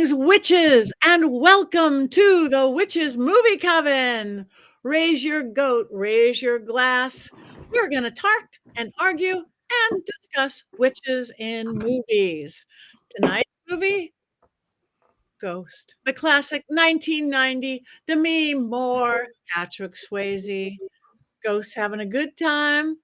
Greetings, witches, and welcome to the Witches Movie Coven. Raise your goat, raise your glass. We're going to talk and argue and discuss witches in movies. Tonight's movie, Ghost, the classic 1990 Demi Moore, Patrick Swayze. Ghost having a good time.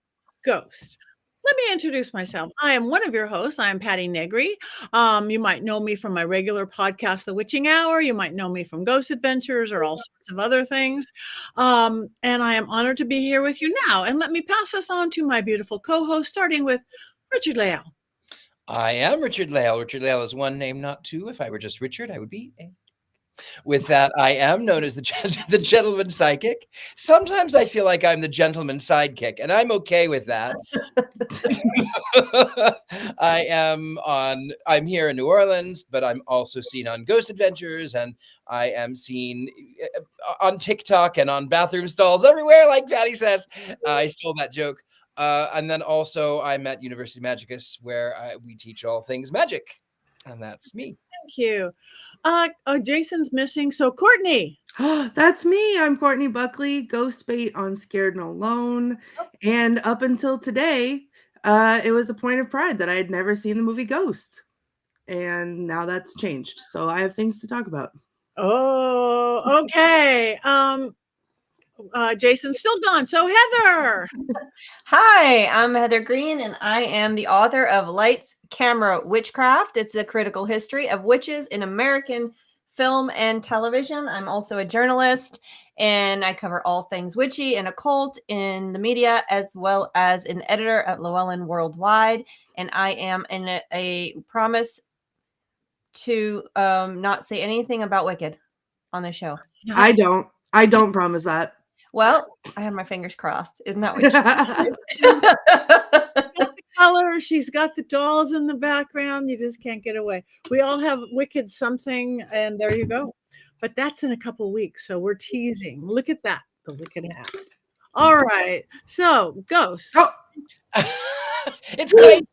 Ghost. Let me introduce myself. I am one of your hosts. I am Patti Negri. You might know me from my regular podcast, The Witching Hour. You might know me from Ghost Adventures or all sorts of other things. And I am honored to be here with you now. And let me pass this on to my beautiful co-host, starting with Richard-Lael. I am Richard-Lael. Richard-Lael is one name, not two. If I were just Richard, I would be a. With that, I am known as the gentleman psychic. Sometimes I feel like I'm the gentleman sidekick, and I'm okay with that. I'm here in New Orleans, but I'm also seen on Ghost Adventures, and I am seen on TikTok and on bathroom stalls everywhere, like Patti says. I stole that joke. And then also I'm at University Magicus, where we teach all things magic. And that's me. Thank you. Jason's missing. So Courtney. That's me. I'm Courtney Buckley, ghost bait on Scared and Alone. And up until today, it was a point of pride that I had never seen the movie Ghost. And now that's changed. So I have things to talk about. Oh, okay. Jason's still gone. So Heather. Hi, I'm Heather Greene, and I am the author of Lights, Camera, Witchcraft. It's a critical history of witches in American film and television. I'm also a journalist, and I cover all things witchy and occult in the media, as well as an editor at Llewellyn Worldwide. And I am in a promise to not say anything about Wicked on the show. I don't promise that. Well, I have my fingers crossed. Isn't that what you got the color? She's got the dolls in the background. You just can't get away. We all have Wicked something, and there you go. But that's in a couple of weeks, so we're teasing. Look at that, the Wicked hat. All right, so Ghost. Oh. It's Clayton.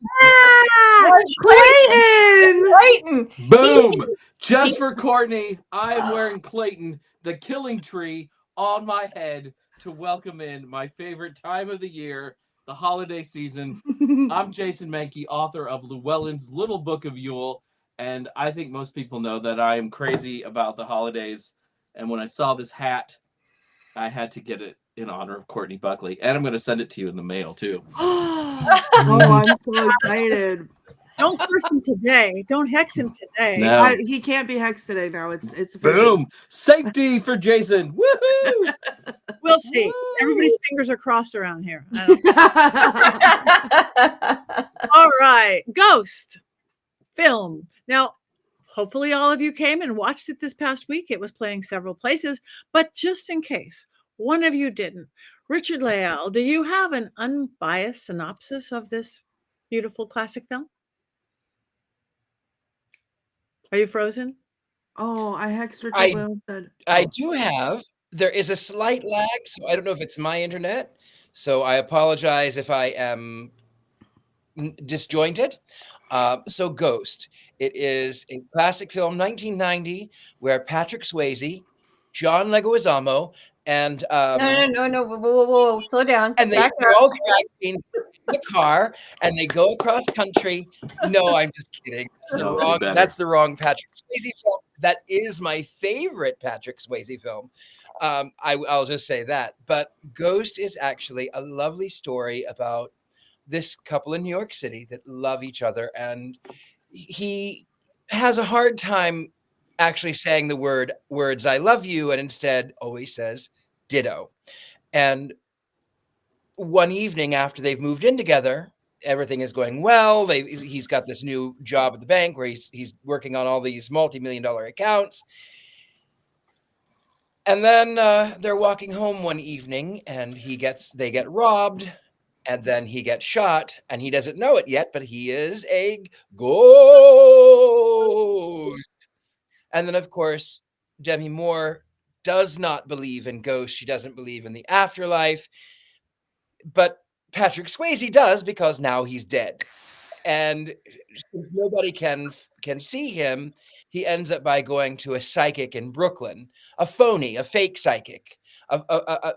Clayton. Boom! Just for Courtney, I am wearing Clayton, the killing tree, on my head to welcome in my favorite time of the year, the holiday season. I'm Jason Mankey, author of Llewellyn's Little Book of Yule, and I think most people know that I am crazy about the holidays. And when I saw this hat, I had to get it in honor of Courtney Buckley, and I'm going to send it to you in the mail too. Oh, I'm so excited. Don't curse him today. Don't hex him today. No. He can't be hexed today now. It's Boom! Safety for Jason. Woohoo! We'll see. Everybody's fingers are crossed around here. All right. Ghost film. Now, hopefully all of you came and watched it this past week. It was playing several places, but just in case one of you didn't, Richard-Lael, do you have an unbiased synopsis of this beautiful classic film? Are you frozen? Oh, I hexed Richard-Lael. I do have. There is a slight lag, so I don't know if it's my internet. So I apologize if I am disjointed. So Ghost. It is a classic film, 1990, where Patrick Swayze, John Leguizamo, and No, whoa, slow down. And they all drag queens in the car, and they go across country. No, I'm just kidding. That's the wrong Patrick Swayze film. That is my favorite Patrick Swayze film. I'll just say that. But Ghost is actually a lovely story about this couple in New York City that love each other, and he has a hard time actually saying the words "I love you," and instead always says "ditto." And one evening after they've moved in together, everything is going well. He's got this new job at the bank where he's working on all these multi-million-dollar accounts. And then they're walking home one evening, and they get robbed, and then he gets shot, and he doesn't know it yet, but he is a ghost. And then, of course, Demi Moore does not believe in ghosts. She doesn't believe in the afterlife. But Patrick Swayze does, because now he's dead. and since nobody can see him, he ends up by going to a psychic in Brooklyn, a phony, a fake psychic, a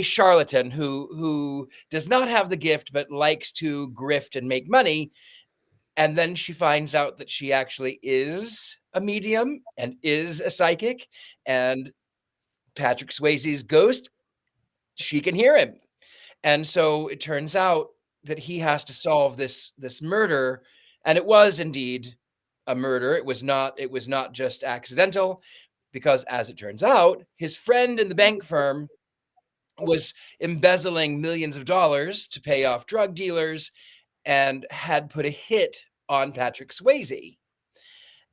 charlatan who does not have the gift but likes to grift and make money. And then she finds out that she actually is a medium and is a psychic, and Patrick Swayze's ghost, she can hear him. And so it turns out that he has to solve this murder, and it was indeed a murder. It was not just accidental, because as it turns out, his friend in the bank firm was embezzling millions of dollars to pay off drug dealers and had put a hit on Patrick Swayze.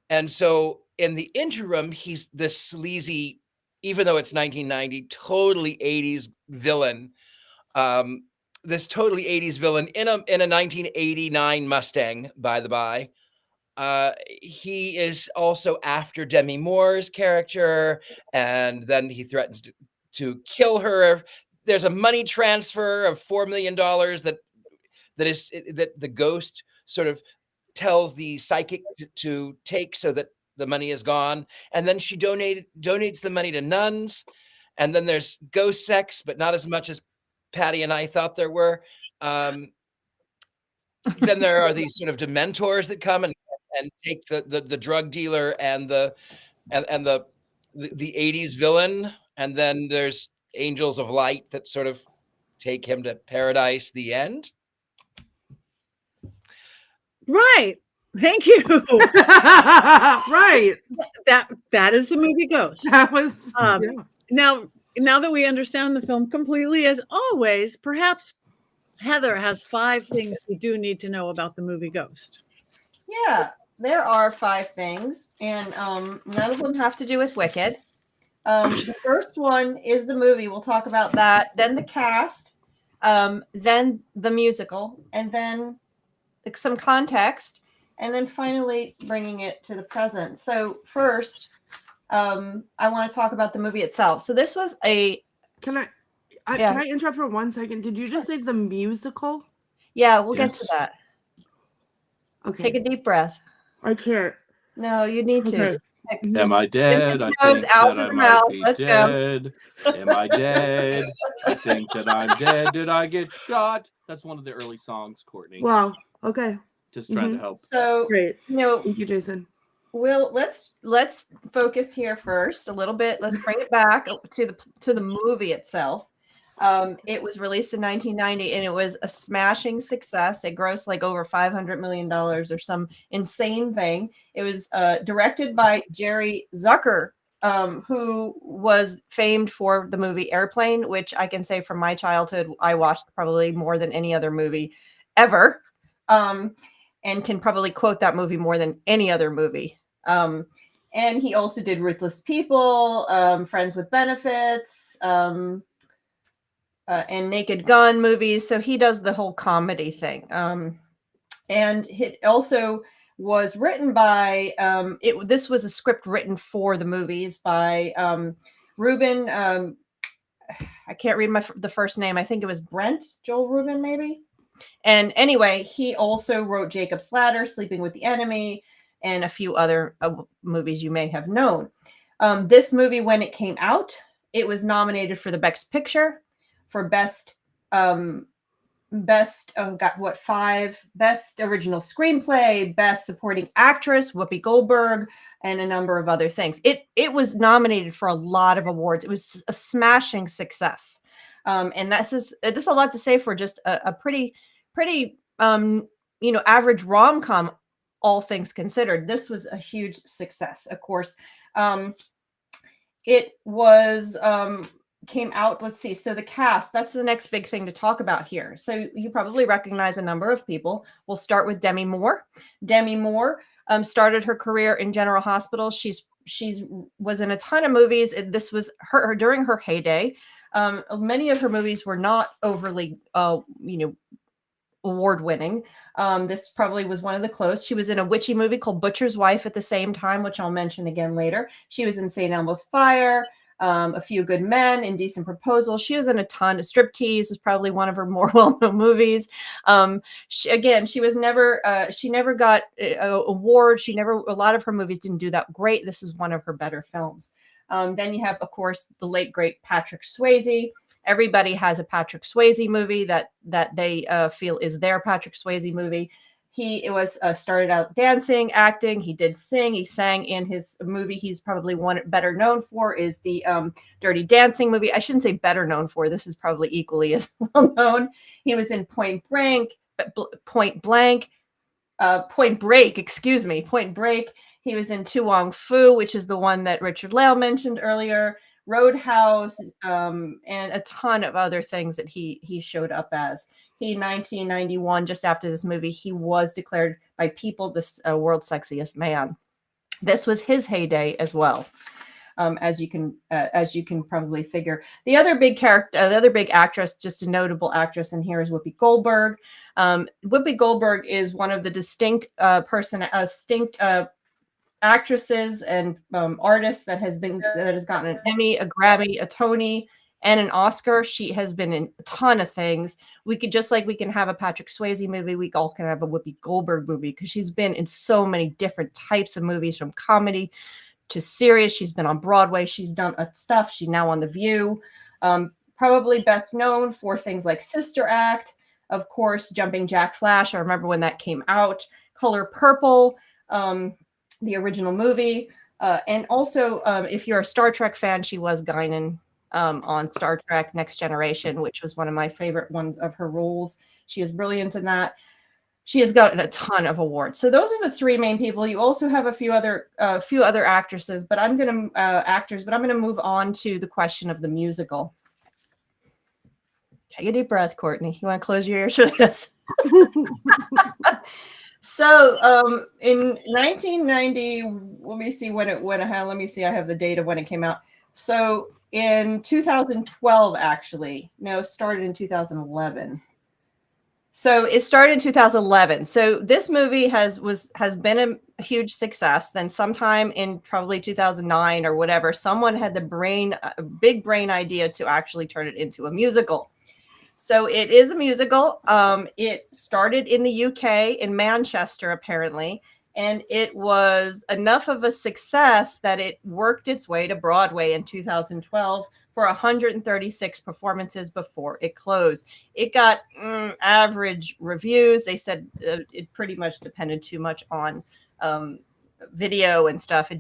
And so in the interim, he's this sleazy, even though it's 1990, totally 80s villain. This totally 80s villain in a 1989 Mustang, by the by. He is also after Demi Moore's character, and then he threatens to kill her. There's a money transfer of $4 million that the ghost sort of tells the psychic to take so that the money is gone, and then she donates the money to nuns, and then there's ghost sex, but not as much as Patti and I thought there were. Then there are these sort of dementors that come and take the drug dealer and the 80s villain, and then there's angels of light that sort of take him to paradise. The end. Right. Thank you. Right. That is the movie Ghost. That was Now that we understand the film completely, as always, perhaps Heather has 5 things we do need to know about the movie Ghost. Yeah, there are 5 things, and none of them have to do with Wicked. The first one is the movie. We'll talk about that. Then the cast, then the musical, and then some context, and then finally bringing it to the present. So first, I want to talk about the movie itself. So this was Can I interrupt for 1 second? Did you just say the musical? Yeah, we'll get to that. Okay. Take a deep breath. I can't. No, you need to. Okay. Am I dead? I nose think out that to I the might mouth. be Let's go. dead. Am I dead? I think that I'm dead. Did I get shot? That's one of the early songs, Courtney. Wow. Okay. Just trying to help. So Great. you Thank you, Jason. let's focus here first a little bit. Let's bring it back to the movie itself. It was released in 1990, and it was a smashing success. It grossed like over $500 million or some insane thing. It was directed by Jerry Zucker, who was famed for the movie Airplane, which I can say from my childhood, I watched probably more than any other movie ever, and can probably quote that movie more than any other movie. And he also did Ruthless People, Friends with Benefits, and Naked Gun movies. So he does the whole comedy thing. And it also was written by, this was a script written for the movies by Reuben. I can't read the first name. I think it was Joel Reuben, maybe. And anyway, he also wrote Jacob's Ladder, Sleeping with the Enemy, and a few other movies you may have known. This movie, when it came out, it was nominated for the Best Picture, for best original screenplay, best supporting actress, Whoopi Goldberg, and a number of other things. It was nominated for a lot of awards. It was a smashing success. And this is a lot to say for just a pretty average rom-com, all things considered. This was a huge success, of course. It was came out, let's see, so the cast, that's the next big thing to talk about here. So you probably recognize a number of people. We'll start with Demi Moore. Demi Moore started her career in General Hospital. She's was in a ton of movies. This was her during her heyday. Many of her movies were not overly award-winning. This probably was one of the close. She was in a witchy movie called Butcher's Wife at the same time, which I'll mention again later. She was in St. Elmo's Fire, A Few Good Men, Indecent Proposal. She was in a ton of Striptease is probably one of her more well-known movies. She was never, she never got an award. A lot of her movies didn't do that great. This is one of her better films. Then you have, of course, the late, great Patrick Swayze. Everybody has a Patrick Swayze movie that they feel is their Patrick Swayze movie. He started out dancing, acting. He did sing. He sang in his movie. He's probably better known for is the Dirty Dancing movie. I shouldn't say better known for. This is probably equally as well known. He was in Point Break. He was in Tu Wong Fu, which is the one that Richard-Lael mentioned earlier. Roadhouse, and a ton of other things that he showed up as. In 1991, just after this movie, he was declared by People the world's sexiest man. This was his heyday as well, as you can probably figure. The other big actress, just a notable actress in here, is Whoopi Goldberg. Whoopi Goldberg is one of the distinct actresses and artists that has gotten an Emmy, a Grammy, a Tony, and an Oscar. She has been in a ton of things. We can have a Patrick Swayze movie, we all can have a Whoopi Goldberg movie because she's been in so many different types of movies, from comedy to serious. She's been on Broadway. She's done stuff. She's now on The View. Probably best known for things like Sister Act, of course, Jumping Jack Flash. I remember when that came out. Color Purple, the original movie. And also, if you're a Star Trek fan, she was Guinan on Star Trek Next Generation, which was one of my favorite ones of her roles. She is brilliant in that. She has gotten a ton of awards. So those are the three main people. You also have a few other actresses, but I'm going to move on to the question of the musical. Take a deep breath, Courtney. You want to close your ears for this? So in 1990, let me see when it went. Let me see. I have the date of when it came out. So in 2012, actually, no, it started in 2011. So it started in 2011. So this movie has been a huge success. Then sometime in probably 2009 or whatever, someone had the big brain idea to actually turn it into a musical. So it is a musical. It started in the UK, in Manchester, apparently, and it was enough of a success that it worked its way to Broadway in 2012 for 136 performances before it closed. It got average reviews. They said it pretty much depended too much on video and stuff. It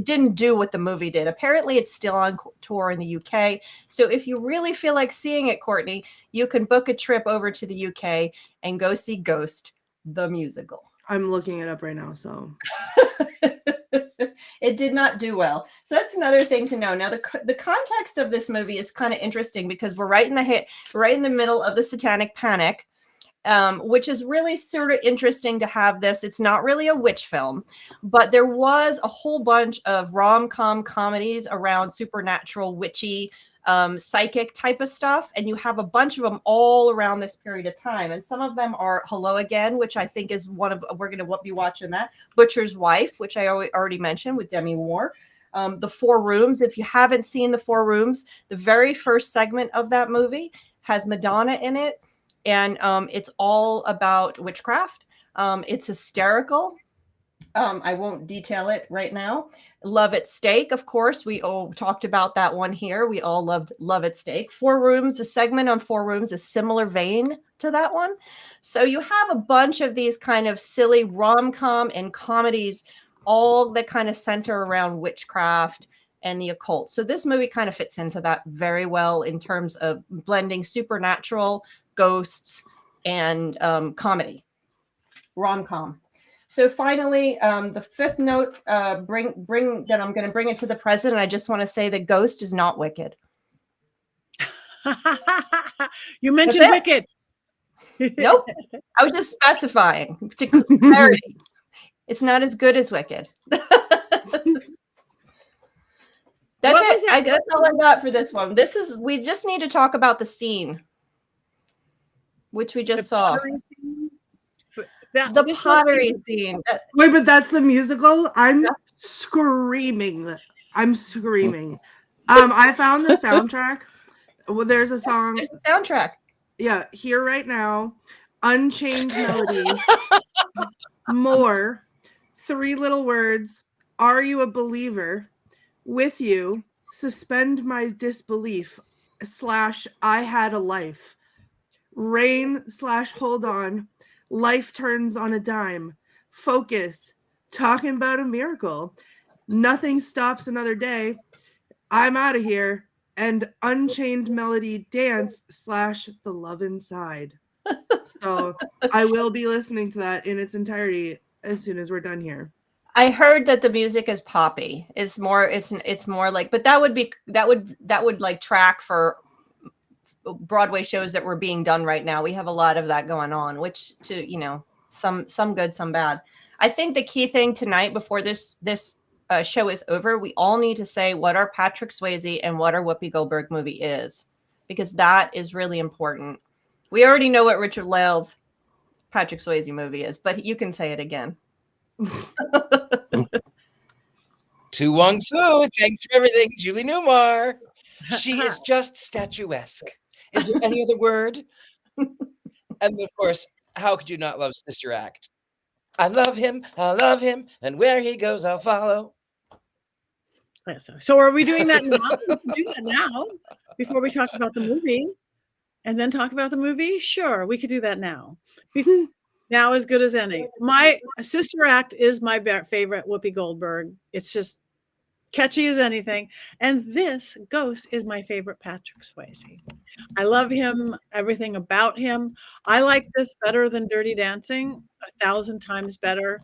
didn't do what the movie did. Apparently it's still on tour in the UK. So if you really feel like seeing it, Courtney, you can book a trip over to the UK and go see Ghost, the musical. I'm looking it up right now, so. It did not do well. So that's another thing to know. Now, the context of this movie is kind of interesting because we're right in the middle of the Satanic Panic, which is really sort of interesting to have this. It's not really a witch film, but there was a whole bunch of rom-com comedies around supernatural, witchy, psychic type of stuff. And you have a bunch of them all around this period of time. And some of them are Hello Again, which I think is we're going to be watching that. Butcher's Wife, which I already mentioned with Demi Moore. The Four Rooms. If you haven't seen The Four Rooms, the very first segment of that movie has Madonna in it. And it's all about witchcraft. It's hysterical. I won't detail it right now. Love at Stake, of course. We all talked about that one here. We all loved Love at Stake. Four Rooms, a segment on Four Rooms, is similar vein to that one. So you have a bunch of these kind of silly rom-com and comedies, all that kind of center around witchcraft and the occult. So this movie kind of fits into that very well in terms of blending supernatural, ghosts, and comedy, rom-com. So finally, the fifth note, that I'm going to bring it to the present. I just want to say that Ghost is not wicked. You mentioned wicked. Nope. I was just specifying to clarity. It's not as good as Wicked. That's it. That's all I got for this one. We just need to talk about the scene. which we just The saw. pottery scene? The This must pottery be- scene. Wait, but that's the musical? I'm screaming. I'm screaming. I found the soundtrack. Well, there's a song. There's a soundtrack. Yeah, Here Right Now, Unchained Melody, More, Three Little Words, Are You a Believer, With You, Suspend My Disbelief, / I Had a Life, Rain / Hold On, Life Turns on a Dime, Focus, Talking About a Miracle, Nothing Stops Another Day, I'm Out of Here, and Unchained Melody Dance / The Love Inside. So I will be listening to that in its entirety as soon as we're done here. I heard that the music is poppy. It's more like, but that would like track for Broadway shows that were being done right now. We have a lot of that going on, which some good, some bad. I think the key thing tonight before this show is over, we all need to say what our Patrick Swayze and what our Whoopi Goldberg movie is, because that is really important. We already know what Richard-Lael's Patrick Swayze movie is, but you can say it again. To Wong Fu, thanks for everything, Julie Newmar. She is just statuesque. Is there any other word? And of course, how could you not love Sister Act? I love him, and where he goes, I'll follow. So are we doing that now? We can do that now before we talk about the movie, and then talk about the movie. Sure, we could do that now. Now as good as any. My Sister Act is my favorite Whoopi Goldberg. It's just catchy as anything. And this Ghost is my favorite Patrick Swayze. I love him, everything about him. I like this better than Dirty Dancing, 1,000 times better.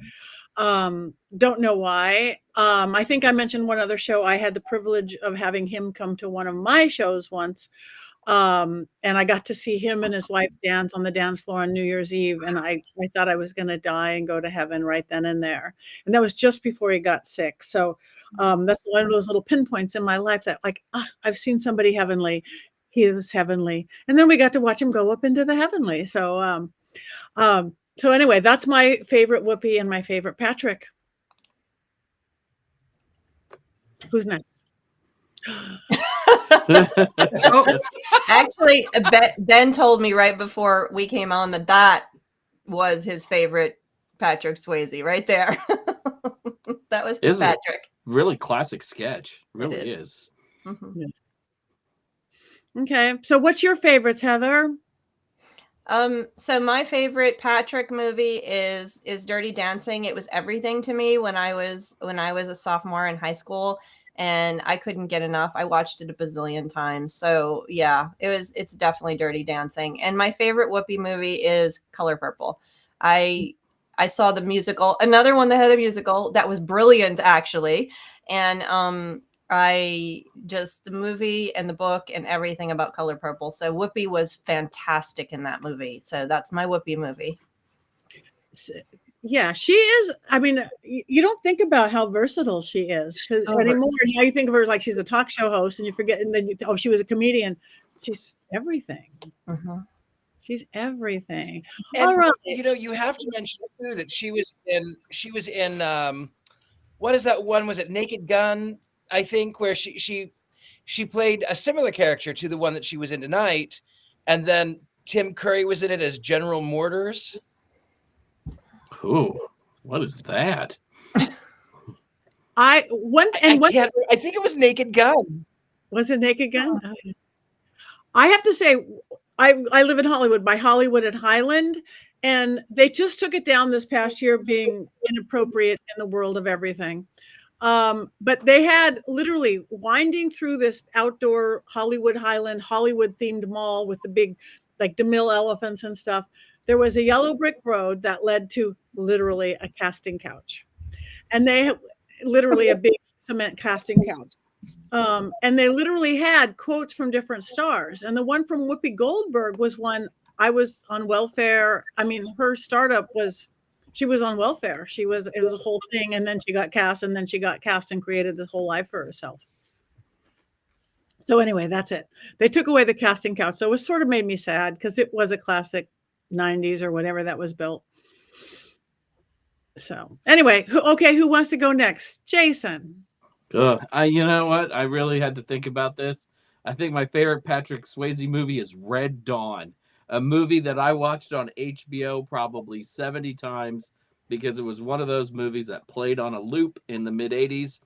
Don't know why. I think I mentioned one other show. I had the privilege of having him come to one of my shows once. And I got to see him and his wife dance on the dance floor on New Year's Eve. And I thought I was going to die and go to heaven right then and there. And that was just before he got sick. So that's one of those little pinpoints in my life that I've seen somebody heavenly. He was heavenly. And then we got to watch him go up into the heavenly. So, so anyway, that's my favorite Whoopi and my favorite Patrick. Who's next? Actually, Ben told me right before we came on that was his favorite Patrick Swayze right there. That was his Patrick. Really classic sketch. Really is. Mm-hmm. Yes. Okay, so what's your favorites, Heather? So my favorite Patrick movie is Dirty Dancing. It was everything to me when I was a sophomore in high school, and I couldn't get enough. I watched it a bazillion times. So yeah, it's definitely Dirty Dancing. And my favorite Whoopi movie is Color Purple. I saw the musical, another one that had a musical that was brilliant actually. And the movie and the book and everything about Color Purple. So Whoopi was fantastic in that movie. So that's my Whoopi movie. Yeah, she is. I mean, you don't think about how versatile she is anymore. Now you think of her like she's a talk show host, and you forget, and then she was a comedian. She's everything. Mm-hmm. She's everything. And, all right. You have to mention too that she was in what is that one? Was it Naked Gun? I think where she played a similar character to the one that she was in tonight, and then Tim Curry was in it as General Mortars. Ooh, what is that? I think it was Naked Gun. Was it Naked Gun? Oh. I have to say, I live in Hollywood, by Hollywood at Highland, and they just took it down this past year being inappropriate in the world of everything. But they had literally winding through this outdoor Hollywood Highland, Hollywood themed mall with the big, like DeMille elephants and stuff. There was a yellow brick road that led to literally a casting couch, and they literally a big cement casting couch. And they literally had quotes from different stars. And the one from Whoopi Goldberg was one, I was on welfare. I mean, her startup she was on welfare. It was a whole thing. And then she got cast, and created this whole life for herself. So anyway, that's it. They took away the casting couch. So it sort of made me sad because it was a classic 90s or whatever that was built. So anyway, who wants to go next? Jason. You know what? I really had to think about this. I think my favorite Patrick Swayze movie is Red Dawn, a movie that I watched on HBO probably 70 times because it was one of those movies that played on a loop in the mid 80s,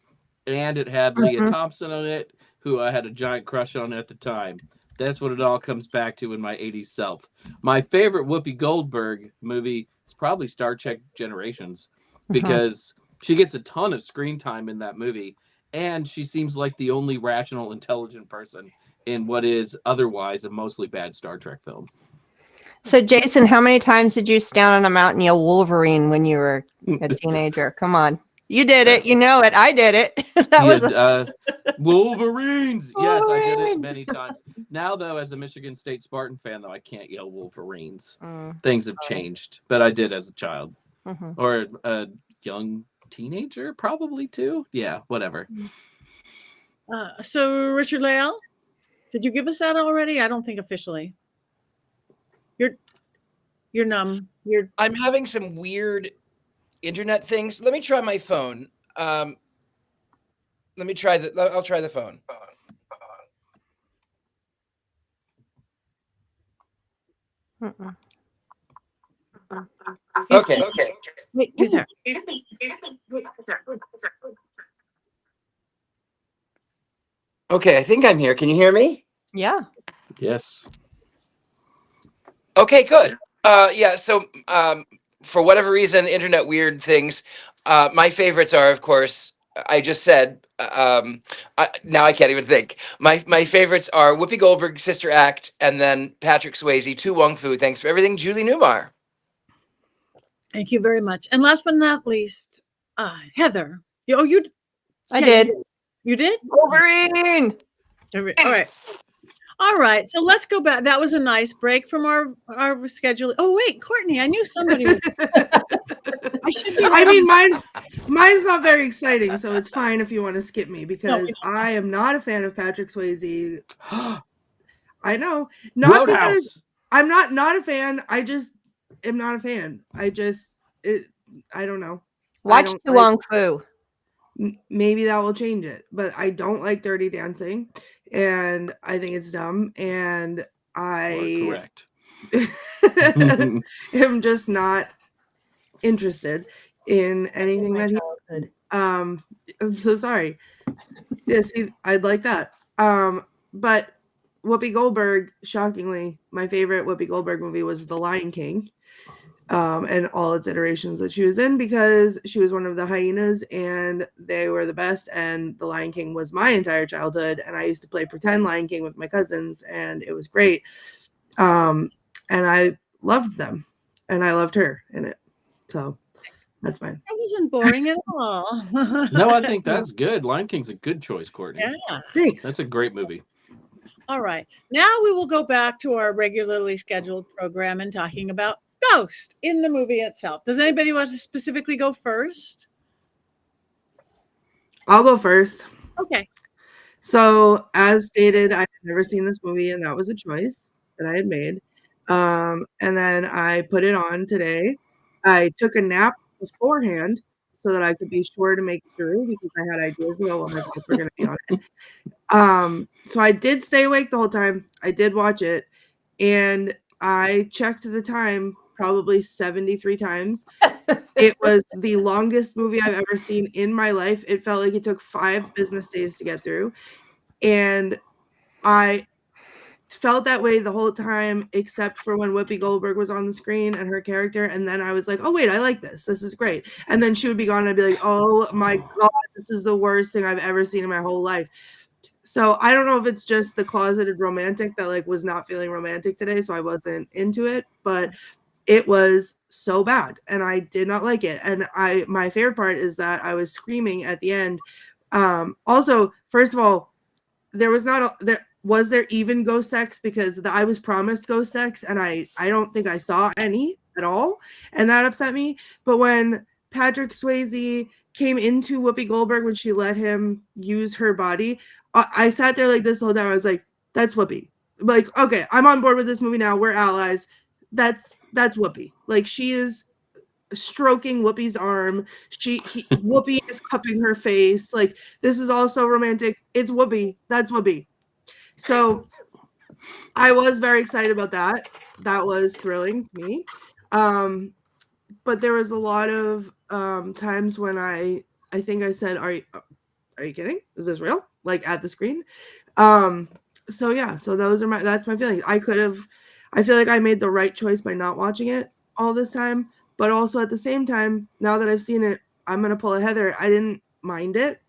and it had Leah Thompson on it, who I had a giant crush on at the time. That's what it all comes back to in my 80s self. My favorite Whoopi Goldberg movie is probably Star Trek Generations because she gets a ton of screen time in that movie. And she seems like the only rational, intelligent person in what is otherwise a mostly bad Star Trek film. So, Jason, how many times did you stand on a mountain yell Wolverine when you were a teenager? Come on. You did it. You know it. I did it. Wolverines. Yes, I did it many times. Now, though, as a Michigan State Spartan fan, though, I can't yell Wolverines. Things have changed, but I did as a child or a young teenager, probably too. Yeah, whatever. So Richard-Lael, did you give us that already? I don't think officially. You're numb. I'm having some weird internet things. Let me try my phone. I'll try the phone. Okay. Wait, he's there. Okay, I think I'm here. Can you hear me? Yeah. Yes. Okay, good. Yeah, so for whatever reason, internet weird things, my favorites are, of course, I just said, now I can't even think. My favorites are Whoopi Goldberg, Sister Act, and then Patrick Swayze, Tu Wong Fu. Thanks for everything, Julie Newmar. Thank you very much. And last but not least, Heather. I did. You did? Wolverine. All right. So let's go back. That was a nice break from our schedule. Oh, wait, Courtney, I knew somebody was. I mean, mine's not very exciting, so it's fine if you want to skip me because I am not a fan of Patrick Swayze. I know. Not because I'm not a fan. I just am not a fan. I don't know. Watch Tu Wong Fu. Maybe that will change it, but I don't like Dirty Dancing, and I think it's dumb, and Correct. am just not interested in anything that he did. I'm so sorry. Yeah, see, I'd like that. But Whoopi Goldberg, shockingly, my favorite Whoopi Goldberg movie was The Lion King. And all its iterations that she was in because she was one of the hyenas and they were the best. And The Lion King was my entire childhood. And I used to play pretend Lion King with my cousins and it was great. And I loved them and I loved her in it. So that's mine. That wasn't boring at all. No, I think that's good. Lion King's a good choice, Courtney. Yeah. Thanks. That's a great movie. All right. Now we will go back to our regularly scheduled program and talking about Ghost in the movie itself. Does anybody want to specifically go first? I'll go first. Okay. So as stated, I had never seen this movie and that was a choice that I had made. And then I put it on today. I took a nap beforehand so that I could be sure to make it through because I had ideas about what my thoughts were going to be on it. So I did stay awake the whole time. I did watch it and I checked the time probably 73 times. It was the longest movie I've ever seen in my life. It felt like it took 5 business days to get through. And I felt that way the whole time, except for when Whoopi Goldberg was on the screen and her character. And then I was like, oh, wait, I like this. This is great. And then she would be gone. And I'd be like, oh my God, this is the worst thing I've ever seen in my whole life. So I don't know if it's just the closeted romantic that was not feeling romantic today. So I wasn't into it, but it was so bad and I did not like it. And my favorite part is that I was screaming at the end. Also, first of all, was there even ghost sex because I was promised ghost sex and I don't think I saw any at all. And that upset me. But when Patrick Swayze came into Whoopi Goldberg, when she let him use her body, I sat there like this the whole time. I was like, that's Whoopi. Like, okay, I'm on board with this movie now. We're allies. that's Whoopi. Like, she is stroking Whoopi's arm. Whoopi is cupping her face. Like, this is also romantic. It's Whoopi. That's Whoopi. So I was very excited about that. That was thrilling me. But there was a lot of times when I think I said, are you kidding? Is this real? Like, at the screen. So yeah, so that's my feeling. I feel like I made the right choice by not watching it all this time, but also at the same time, now that I've seen it, I'm gonna pull a Heather. I didn't mind it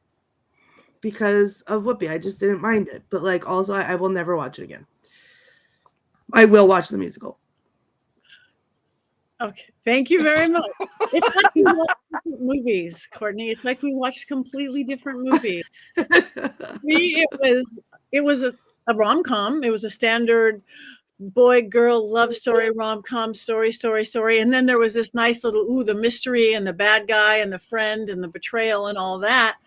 because of Whoopi. I just didn't mind it. But like, also, I will never watch it again. I will watch the musical. Okay, thank you very much. It's like we watch different movies, Courtney. It's like we watched completely different movies. Me, it was a rom-com. It was a standard boy-girl love story, rom-com, story. And then there was this nice little, the mystery and the bad guy and the friend and the betrayal and all that.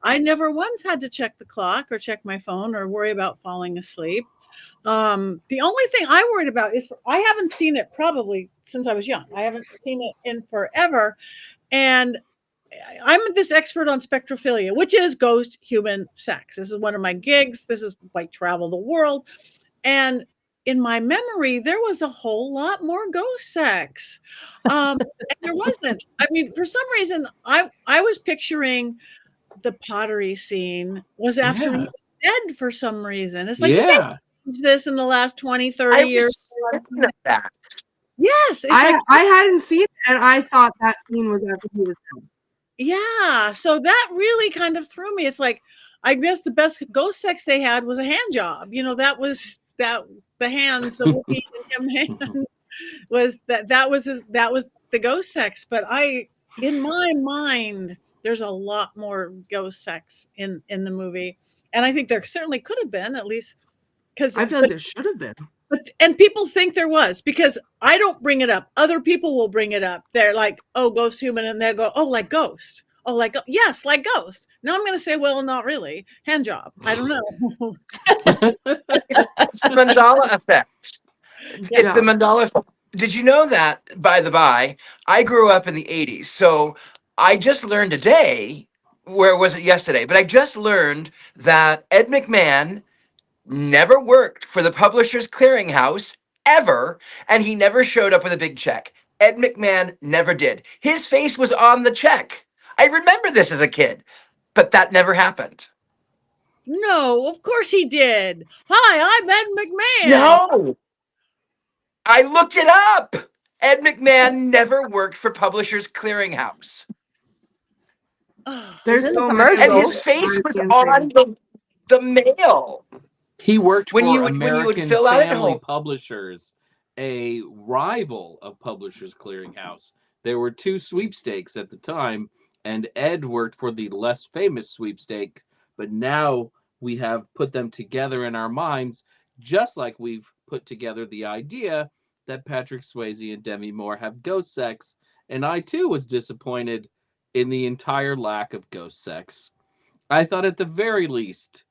I never once had to check the clock or check my phone or worry about falling asleep. The only thing I worried about is I haven't seen it probably since I was young. I haven't seen it in forever. And I'm this expert on spectrophilia, which is ghost human sex. This is one of my gigs. This is like travel the world. And in my memory, there was a whole lot more ghost sex. And there wasn't. I mean, for some reason, I was picturing the pottery scene was after he was dead for some reason. It's like, did they change this in the last 20, 30 years? That. Yes. I hadn't seen it, and I thought that scene was after he was dead. Yeah. So that really kind of threw me. It's like, I guess the best ghost sex they had was a hand job. You know, that was the hands, the Whoopi and him hands was that was the ghost sex. But in my mind, there's a lot more ghost sex in the movie. And I think there certainly could have been, at least because I feel like there should have been. And people think there was, because I don't bring it up. Other people will bring it up. They're like, oh, ghost human. And they'll go, oh, like ghost. Oh, like, yes, like ghost. Now I'm going to say, well, not really. Hand job. I don't know. It's the mandala effect. Yeah. It's the mandala effect. Did you know that, by the by, I grew up in the 80s. So I just learned today, where was it yesterday? But I just learned that Ed McMahon never worked for the Publishers Clearinghouse ever, and he never showed up with a big check. Ed McMahon never did. His face was on the check. I remember this as a kid, but that never happened. No, of course he did. Hi, I'm Ed McMahon. No, I looked it up. Ed McMahon never worked for Publishers Clearinghouse. There's so commercials. many. And his face was on the mail. He worked When for you would American fill out at Family home. Publishers, a rival of Publishers Clearinghouse. There were two sweepstakes at the time, and Ed worked for the less famous sweepstake, but now we have put them together in our minds, just like we've put together the idea that Patrick Swayze and Demi Moore have ghost sex, and I too was disappointed in the entire lack of ghost sex. I thought at the very least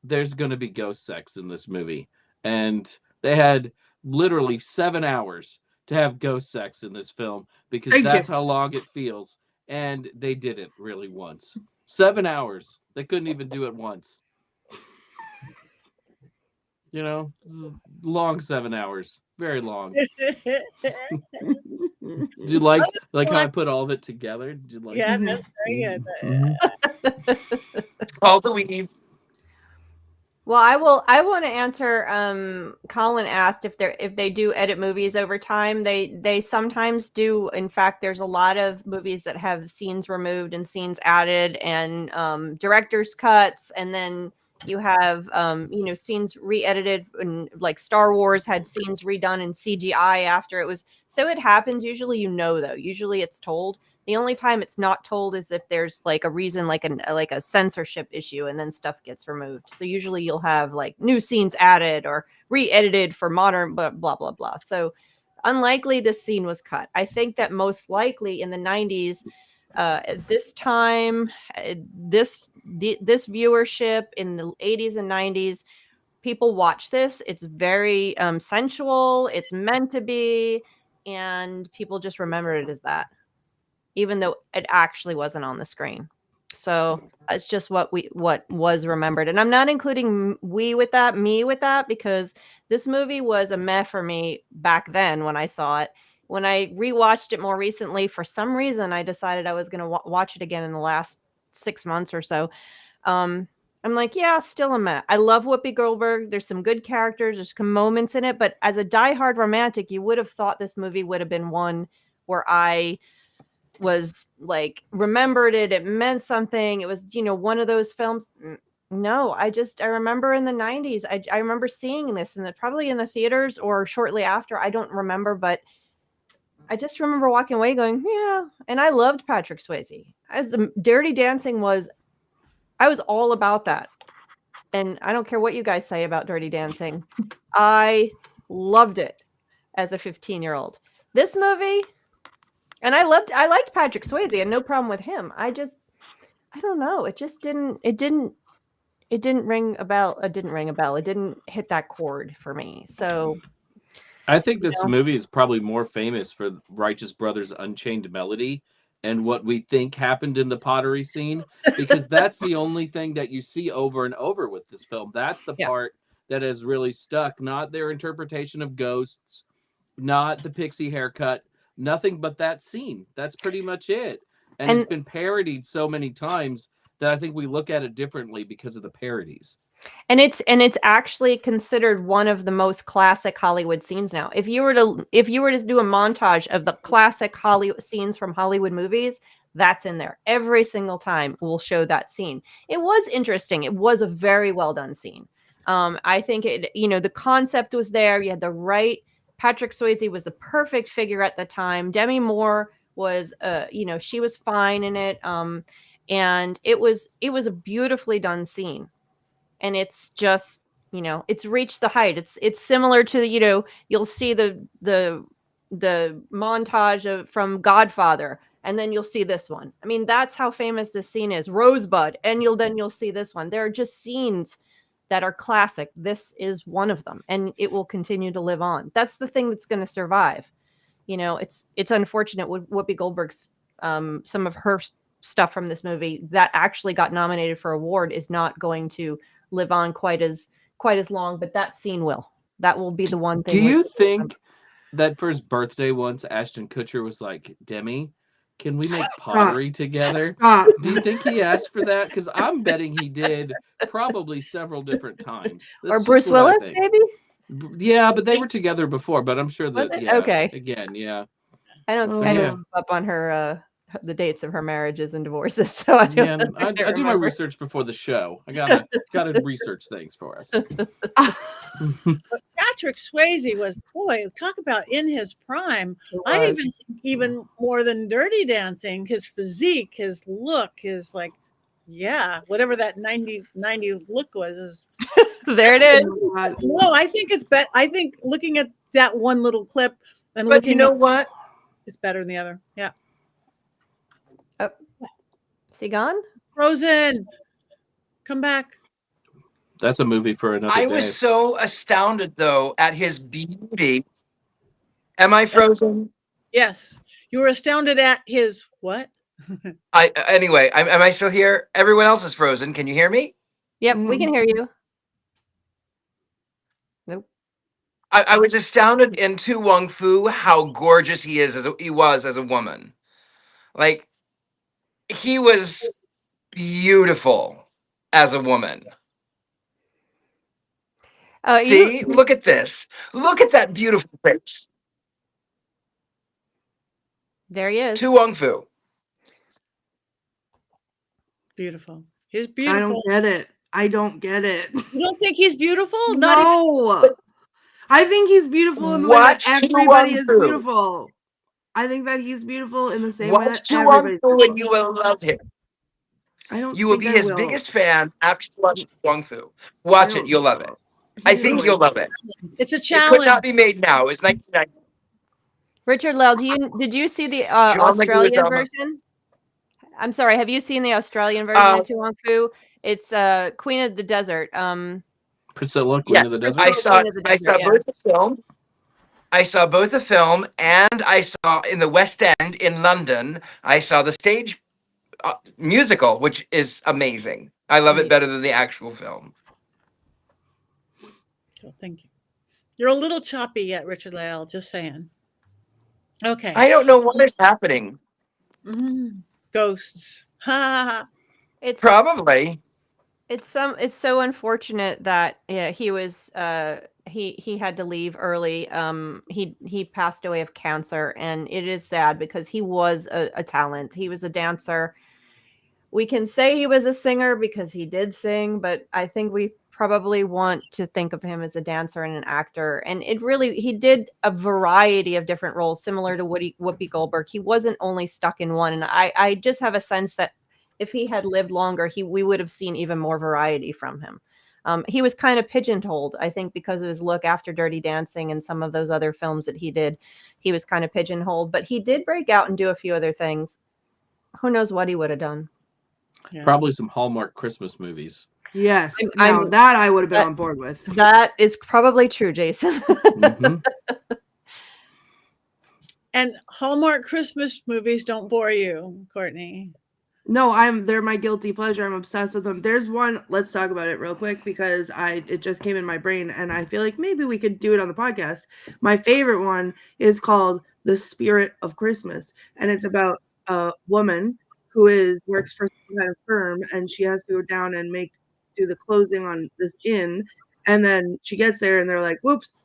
there's going to be ghost sex in this movie, and they had literally 7 hours to have ghost sex in this film, because that's how long it feels, and they did it really once. 7 hours. They couldn't even do it once. You know, long 7 hours. Very long. Did you like how I put all of it together? Did you like Yeah, it? that's very good. All the weaves. Well, I want to answer. Colin asked if they do edit movies over time. They sometimes do. In fact, there's a lot of movies that have scenes removed and scenes added, and director's cuts, and then you have scenes re-edited, and like Star Wars had scenes redone in CGI after it was. So it happens. Usually, though. Usually it's told. The only time it's not told is if there's like a reason, like a censorship issue, and then stuff gets removed. So usually you'll have like new scenes added or re-edited for modern blah blah blah blah. So unlikely this scene was cut. I think that most likely in the 90s, at this time, this viewership in the 80s and 90s people watch this. It's very sensual. It's meant to be, and people just remember it as that, even though it actually wasn't on the screen. So it's just what was remembered. And I'm not including me with that, because this movie was a meh for me back then when I saw it. When I rewatched it more recently, for some reason, I decided I was going to watch it again in the last 6 months or so. I'm like, yeah, still a meh. I love Whoopi Goldberg. There's some good characters. There's some moments in it. But as a diehard romantic, you would have thought this movie would have been one where I was like, remembered it. It meant something. It was, one of those films. No, I remember in the 90s, I remember seeing this probably in the theaters or shortly after. I don't remember, but I just remember walking away going, yeah. And I loved Patrick Swayze. As the Dirty Dancing I was all about that. And I don't care what you guys say about Dirty Dancing. I loved it as a 15-year-old. This movie, and I liked Patrick Swayze and no problem with him. I don't know. It just didn't ring a bell. It didn't ring a bell. It didn't hit that chord for me. So I think this movie is probably more famous for Righteous Brothers' Unchained Melody and what we think happened in the pottery scene, because that's the only thing that you see over and over with this film. That's the part that has really stuck, not their interpretation of ghosts, not the pixie haircut, nothing but that scene. That's pretty much it. And it's been parodied so many times that I think we look at it differently because of the parodies. And it's actually considered one of the most classic Hollywood scenes now. If you were to do a montage of the classic Hollywood scenes from Hollywood movies, that's in there. Every single time we'll show that scene. It was interesting. It was a very well done scene. I think the concept was there. You had the right. Patrick Swayze was the perfect figure at the time. Demi Moore was, she was fine in it. And it was a beautifully done scene. And it's just, it's reached the height. It's similar to, you'll see the montage from Godfather, and then you'll see this one. I mean, that's how famous this scene is. Rosebud, and you'll see this one. There are just scenes that are classic. This is one of them, and it will continue to live on. That's the thing that's going to survive. It's unfortunate with Whoopi Goldberg's some of her stuff from this movie that actually got nominated for award is not going to live on quite as long, but that scene will. That will be the one thing. Do you think that for his birthday once, Ashton Kutcher was like, Demi, can we make pottery together? Stop. Do you think he asked for that? Because I'm betting he did probably several different times. That's or Bruce Willis, maybe? Yeah, but they were together before, but I'm sure that, okay. Again, yeah. I don't keep up on her the dates of her marriages and divorces, so I do my research before the show. I gotta research things for us. Patrick Swayze was, talk about in his prime. I even more than Dirty Dancing, his physique, his look, his whatever that 90 look was. There it is. No, I think it's better. I think looking at that one little clip but you know what? It's better than the other. Yeah. Oh, is he gone? Frozen. Come back. That's a movie for another day. I was so astounded, though, at his beauty. Am I frozen? Yes. You were astounded at his what? Anyway, am I still here? Everyone else is frozen. Can you hear me? Yep, we can hear you. Nope. I was astounded in Tu Wong Fu how gorgeous he was as a woman. Like, he was beautiful as a woman. See, look at this. Look at that beautiful face. There he is. Tu Wong Fu. Beautiful. He's beautiful. I don't get it. You don't think he's beautiful? No. I think he's beautiful in the way that everybody is beautiful. I think that he's beautiful in the same way that everybody's beautiful. And you will love him. You will be his biggest fan after you watch Tu Wong Fu. Watch it. You'll love it. I think you'll love it. It's a challenge. It could not be made now. It's 1990. Richard-Lael, did you see the Australian version? I'm sorry. Have you seen the Australian version of Tu Wong Fu? It's Queen of the Desert. Priscilla, Queen of the Yes, Desert? I saw. Queen of the I saw Desert, yeah. both the film. I saw both the film, and I saw in the West End in London. I saw the stage musical, which is amazing. I love it better than the actual film. Oh, thank you. You're a little choppy yet, Richard-Lael, just saying. Okay. I don't know what is happening. Ghosts. Ha. It's Probably. it's so unfortunate that he was he had to leave early. He passed away of cancer, and it is sad because he was a talent. He was a dancer. We can say he was a singer because he did sing, but I think we probably want to think of him as a dancer and an actor. And he did a variety of different roles, similar to Whoopi Goldberg. He wasn't only stuck in one. And I just have a sense that if he had lived longer, we would have seen even more variety from him. He was kind of pigeonholed, I think, because of his look after Dirty Dancing and some of those other films that he did. He was kind of pigeonholed, but he did break out and do a few other things. Who knows what he would have done? Yeah. Probably some Hallmark Christmas movies. Yes, that I would have been on board with. That is probably true, Jason. And Hallmark Christmas movies don't bore you, Courtney? No, they're my guilty pleasure. I'm obsessed with them. There's one, let's talk about it real quick because it just came in my brain and I feel like maybe we could do it on the podcast. My favorite one is called The Spirit of Christmas, and it's about a woman who works for some kind of firm, and she has to go down and do the closing on this inn, and then she gets there and they're like, whoops,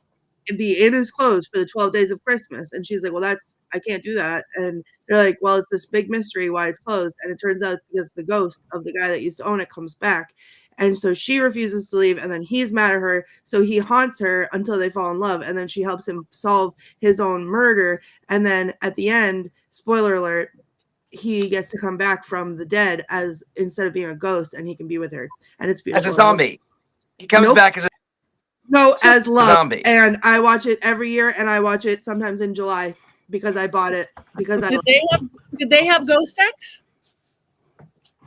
the inn is closed for the 12 days of Christmas. And she's like, well, I can't do that. And they're like, well, it's this big mystery why it's closed. And it turns out it's because the ghost of the guy that used to own it comes back. And so she refuses to leave, and then he's mad at her. So he haunts her until they fall in love. And then she helps him solve his own murder. And then at the end, spoiler alert, he gets to come back from the dead instead of being a ghost, and he can be with her. And it's beautiful. As a zombie. He comes back as as love. Zombie. And I watch it every year, and I watch it sometimes in July because I bought it. Because did they have ghost sex?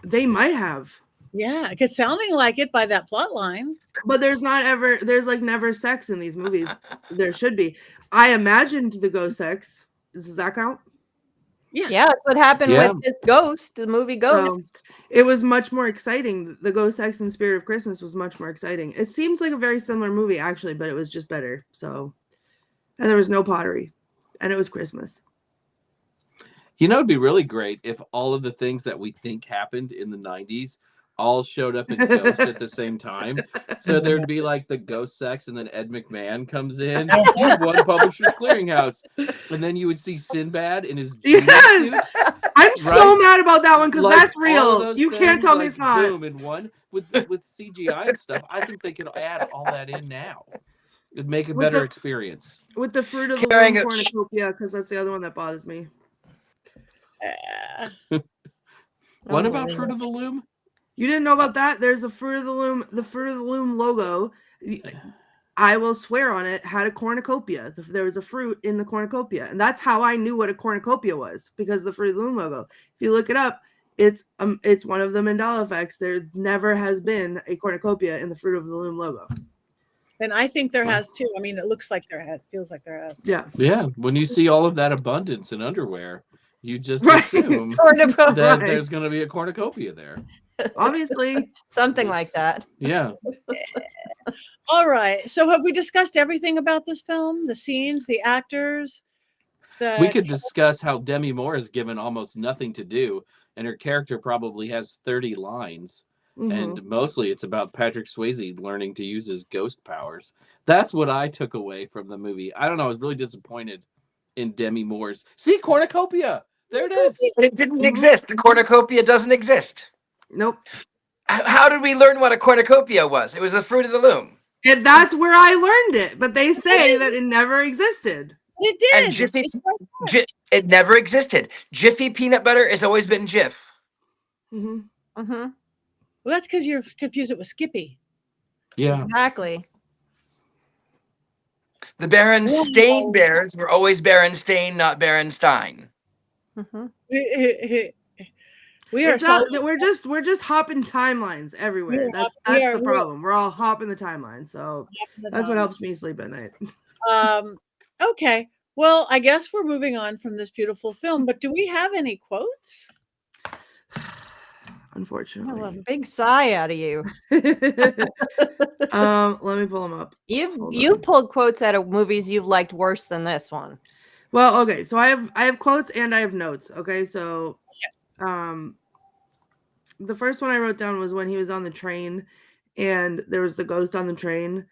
They might have. Yeah, it's sounding like it by that plot line. But there's like never sex in these movies. There should be. I imagined the ghost sex. Does that count? Yeah, that's what happened with this Ghost, the movie Ghost. So, it was much more exciting. The Ghost Sex and Spirit of Christmas was much more exciting. It seems like a very similar movie, actually, but it was just better. So, and there was no pottery, and it was Christmas. You know, it'd be really great if all of the things that we think happened in the 90s all showed up in Ghost at the same time. So there'd be like the ghost sex, and then Ed McMahon comes in, One Publishers Clearinghouse, and then you would see Sinbad in his suit. I'm so mad about that one because that's real. You can't tell me it's not. Boom, in one with CGI and stuff. I think they could add all that in now. It'd make a better experience. With the Fruit of the Loom cornucopia, because that's the other one that bothers me. What about Fruit of the Loom? You didn't know about that? There's a Fruit of the Loom logo. I will swear on it, had a cornucopia. There was a fruit in the cornucopia. And that's how I knew what a cornucopia was, because of the Fruit of the Loom logo. If you look it up, it's one of the Mandela effects. There never has been a cornucopia in the Fruit of the Loom logo. And I think there has too. I mean, it looks like there has, feels like there has. Yeah. Yeah. When you see all of that abundance in underwear, you just assume that there's going to be a cornucopia there. Obviously. Something like that. Yeah. All right. So have we discussed everything about this film? The scenes, the actors? We could discuss how Demi Moore is given almost nothing to do, and her character probably has 30 lines. Mm-hmm. And mostly it's about Patrick Swayze learning to use his ghost powers. That's what I took away from the movie. I don't know. I was really disappointed in Demi Moore's. See, cornucopia. There it is. But it didn't exist. The cornucopia doesn't exist. Nope. How did we learn what a cornucopia was? It was the Fruit of the Loom. And that's where I learned it. But they say that it never existed. It did. And Jiffy, it never existed. Jiffy peanut butter has always been Jif. Mm-hmm. Mm-hmm. Well, that's because you're confused it with Skippy. Yeah. Exactly. The Berenstain Bears were always Berenstain, not Berenstein. Mm-hmm. We are we're just hopping timelines everywhere. That's the problem. We're all hopping the timeline. So that's what helps me sleep at night. Okay. Well, I guess we're moving on from this beautiful film, but do we have any quotes? Unfortunately. A big sigh out of you. Let me pull them up. You've pulled quotes out of movies you've liked worse than this one. Well, okay. So I have quotes and I have notes. Okay. So the first one I wrote down was when he was on the train and there was the ghost on the train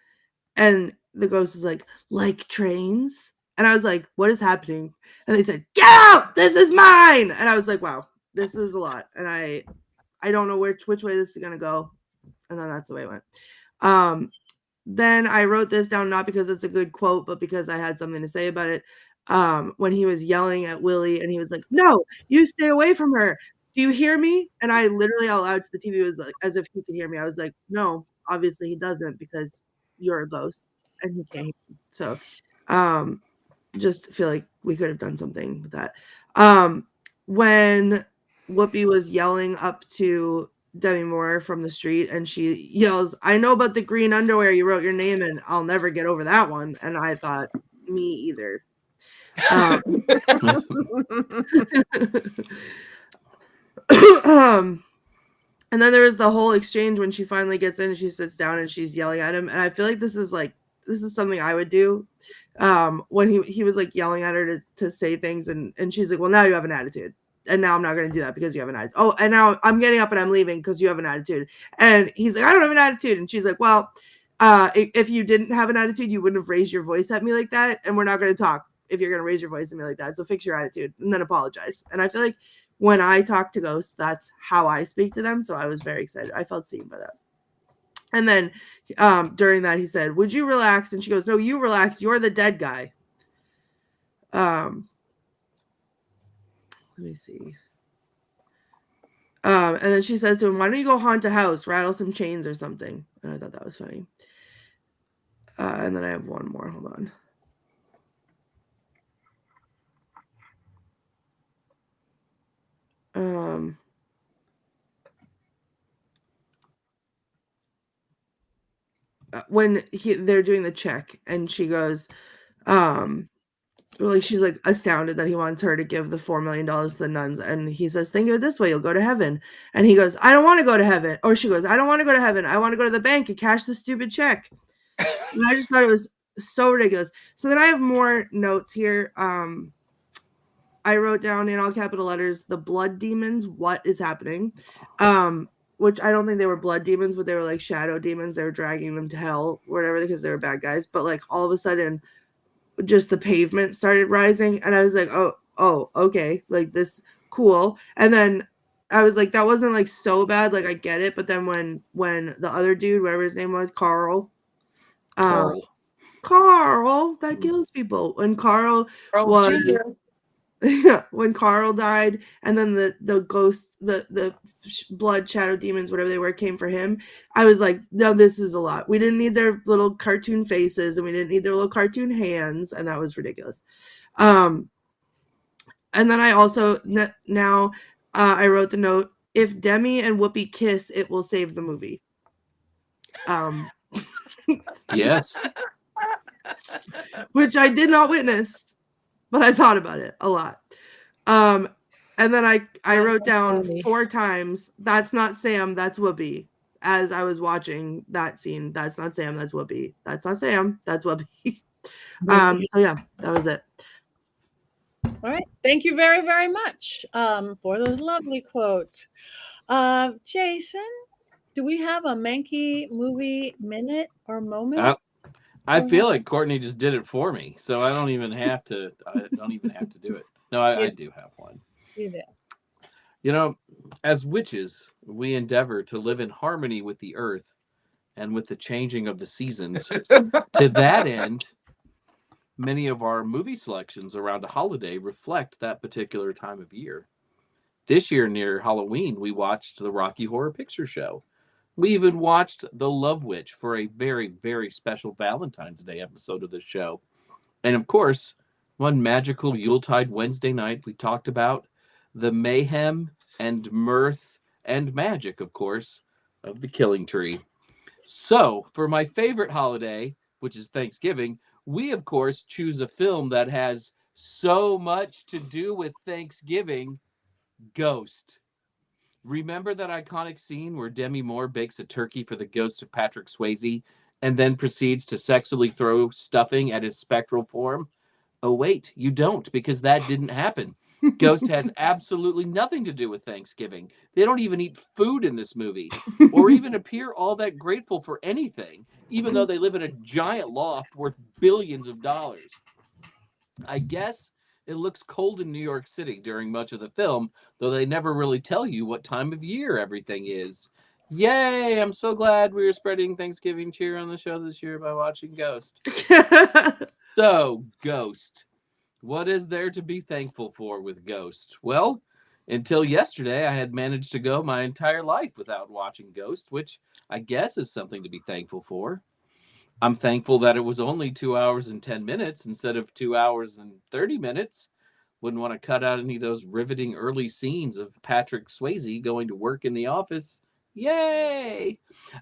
and the ghost was like trains. And I was like, what is happening? And they said, get out! This is mine! And I was like, wow, this is a lot. And I don't know which way this is going to go. And then that's the way it went. Then I wrote this down, not because it's a good quote, but because I had something to say about it. When he was yelling at Willie and he was like, no, you stay away from her. Do you hear me? And I literally out loud to the TV was like, as if he could hear me. I was like, no, obviously he doesn't because you're a ghost and he can't hear me. So, just feel like we could have done something with that. When Whoopi was yelling up to Demi Moore from the street and she yells, I know about the green underwear you wrote your name in. I'll never get over that one. And I thought, me either. And then there was the whole exchange when she finally gets in and she sits down and she's yelling at him. And I feel like this is something I would do. When he was like yelling at her to say things and she's like, well, now you have an attitude. And now I'm not going to do that because you have an attitude. Oh, and now I'm getting up and I'm leaving because you have an attitude. And he's like, I don't have an attitude. And she's like, well, if you didn't have an attitude, you wouldn't have raised your voice at me like that. And we're not going to talk if you're going to raise your voice at me like that. So fix your attitude and then apologize. And I feel like when I talk to ghosts, that's how I speak to them. So I was very excited. I felt seen by that. And then during that, he said, would you relax? And she goes, no, you relax. You're the dead guy. Let me see. And then she says to him, why don't you go haunt a house, rattle some chains or something? And I thought that was funny. And then I have one more. Hold on. When they're doing the check and she goes, she's like astounded that he wants her to give the $4 million to the nuns. And he says, think of it this way, you'll go to heaven. And he goes, I don't want to go to heaven. Or she goes, I don't want to go to heaven. I want to go to the bank and cash the stupid check. And I just thought it was so ridiculous. So then I have more notes here. I wrote down in all capital letters, the blood demons, what is happening? Which I don't think they were blood demons, but they were like shadow demons. They were dragging them to hell or whatever because they were bad guys. But like all of a sudden, just the pavement started rising. And I was like, oh, okay. Like this, cool. And then I was like, that wasn't like so bad. Like I get it. But then when the other dude, whatever his name was, Carl, that kills people. When Carl was... Jr. When Carl died and then the ghost, the blood shadow demons, whatever they were, came for him, I was like, no, this is a lot. We didn't need their little cartoon faces and we didn't need their little cartoon hands, and that was ridiculous. And then I also now I wrote the note, if Demi and Whoopi kiss, it will save the movie. Yes. Which I did not witness, but I thought about it a lot. And then I wrote down 4 times, that's not Sam, that's Whoopi. As I was watching that scene, that's not Sam, that's Whoopi. That's not Sam, that's Whoopi. So yeah, that was it. All right. Thank you very, very much for those lovely quotes. Jason, do we have a Mankey movie minute or moment? I feel like Courtney just did it for me, so I don't even have to. I don't even have to do it. No, I do have one. You do. You know, as witches, we endeavor to live in harmony with the earth and with the changing of the seasons. To that end, many of our movie selections around a holiday reflect that particular time of year. This year, near Halloween, we watched the Rocky Horror Picture Show. We even watched The Love Witch for a very, very special Valentine's Day episode of the show. And of course, one magical Yuletide Wednesday night, we talked about the mayhem and mirth and magic, of course, of the Killing Tree. So, for my favorite holiday, which is Thanksgiving, we, of course, choose a film that has so much to do with Thanksgiving, Ghost. Remember that iconic scene where Demi Moore bakes a turkey for the ghost of Patrick Swayze and then proceeds to sexually throw stuffing at his spectral form? Oh, wait, you don't, because that didn't happen. Ghost has absolutely nothing to do with Thanksgiving. They don't even eat food in this movie or even appear all that grateful for anything, even though they live in a giant loft worth billions of dollars. I guess it looks cold in New York City during much of the film, though they never really tell you what time of year everything is. Yay! I'm so glad we are spreading Thanksgiving cheer on the show this year by watching Ghost. So, Ghost. What is there to be thankful for with Ghost? Well, until yesterday, I had managed to go my entire life without watching Ghost, which I guess is something to be thankful for. I'm thankful that it was only 2 hours and 10 minutes instead of 2 hours and 30 minutes. Wouldn't want to cut out any of those riveting early scenes of Patrick Swayze going to work in the office. Yay!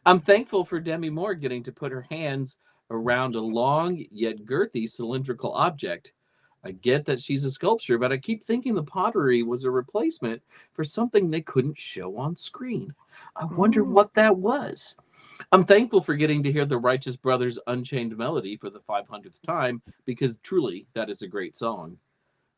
I'm thankful for Demi Moore getting to put her hands around a long yet girthy cylindrical object. I get that she's a sculptor, but I keep thinking the pottery was a replacement for something they couldn't show on screen. I wonder what that was. I'm thankful for getting to hear the Righteous Brothers' Unchained Melody for the 500th time, because truly, that is a great song.